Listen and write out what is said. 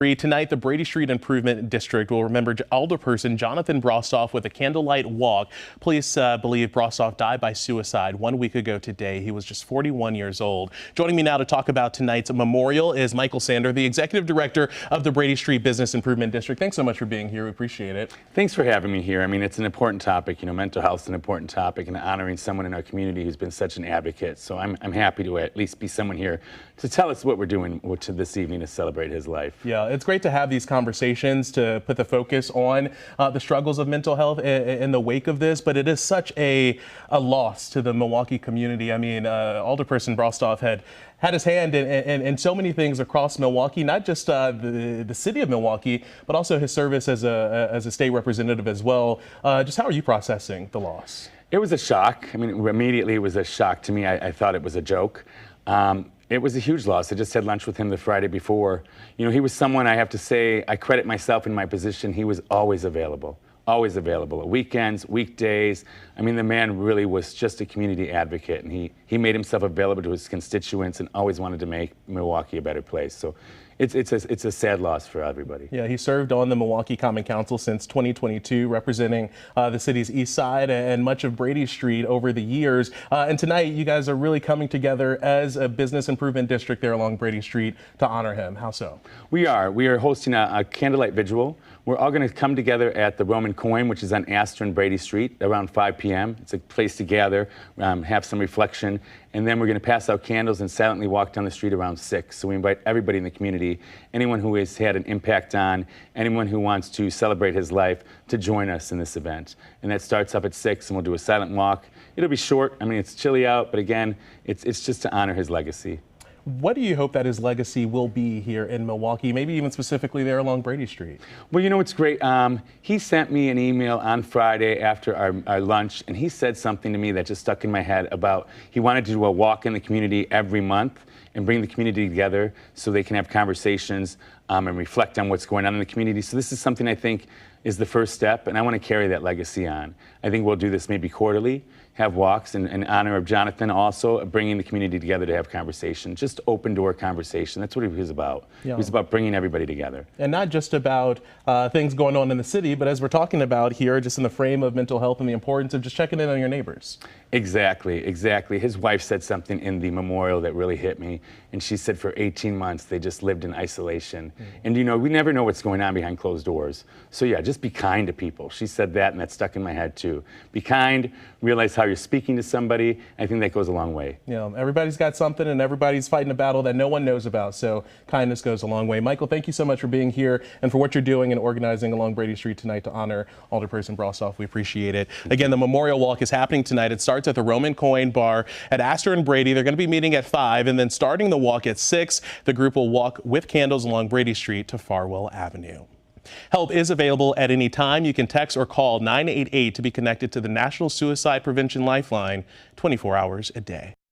Tonight, the Brady Street Improvement District will remember Alderperson Jonathan Brostoff with a candlelight walk. Police believe Brostoff died by suicide 1 week ago today. He was just 41 years old. Joining me now to talk about tonight's memorial is Michael Sander, the Executive Director of the Brady Street Business Improvement District. Thanks so much for being here. We appreciate it. Thanks for having me here. I mean, it's an important topic. You know, mental health is an important topic, and honoring someone in our community who's been such an advocate. So I'm happy to at least be someone here to tell us what we're doing to this evening to celebrate his life. Yeah, it's great to have these conversations to put the focus on the struggles of mental health in the wake of this, but it is such a loss to the Milwaukee community. I mean, Alderperson Brostoff had his hand in so many things across Milwaukee, not just the city of Milwaukee, but also his service as a state representative as well. Just how are you processing the loss? It was a shock. I mean, immediately it was a shock to me. I thought it was a joke. It was a huge loss. I just had lunch with him the Friday before. You know, he was someone, I have to say, I credit myself in my position. He was always available at weekends, weekdays. I mean, the man really was just a community advocate, and he made himself available to his constituents and always wanted to make Milwaukee a better place. So it's a sad loss for everybody. Yeah, he served on the Milwaukee Common Council since 2022, representing the city's east side and much of Brady Street over the years. And tonight, you guys are really coming together as a business improvement district there along Brady Street to honor him. How so? We are hosting a candlelight vigil. We're all going to come together at the Roman Coin, which is on Astor and Brady Street, around 5 p.m. It's a place to gather, have some reflection, and then we're going to pass out candles and silently walk down the street around 6. So we invite everybody in the community, anyone who has had an impact on, anyone who wants to celebrate his life, to join us in this event. And that starts up at 6, and we'll do a silent walk. It'll be short. I mean, it's chilly out, but again, it's just to honor his legacy. What do you hope that his legacy will be here in Milwaukee, maybe even specifically there along Brady Street? Well, you know, it's great. He sent me an email on Friday after our lunch, and he said something to me that just stuck in my head about he wanted to do a walk in the community every month and bring the community together so they can have conversations and reflect on what's going on in the community. So this is something I think is the first step, and I want to carry that legacy on. I think we'll do this maybe quarterly, have walks in honor of Jonathan, also bringing the community together to have conversation, just open door conversation. That's what he was about. Yeah. He was about bringing everybody together. And not just about things going on in the city, but as we're talking about here, just in the frame of mental health and the importance of just checking in on your neighbors. Exactly. His wife said something in the memorial that really hit me, and she said for 18 months they just lived in isolation. And you know, we never know what's going on behind closed doors. So yeah, just be kind to people. She said that, and that stuck in my head too. Be kind, realize how you're speaking to somebody. I think that goes a long way. Yeah, everybody's got something, and everybody's fighting a battle that no one knows about, so kindness goes a long way. Michael, thank you so much for being here and for what you're doing and organizing along Brady Street tonight to honor Alderperson Brostoff. We appreciate it. Again, the memorial walk is happening tonight. It starts at the Roman Coin Bar at Astor and Brady. They're going to be meeting at 5, and then starting the walk at 6, the group will walk with candles along Brady Street to Farwell Avenue. Help is available at any time. You can text or call 988 to be connected to the National Suicide Prevention Lifeline 24 hours a day.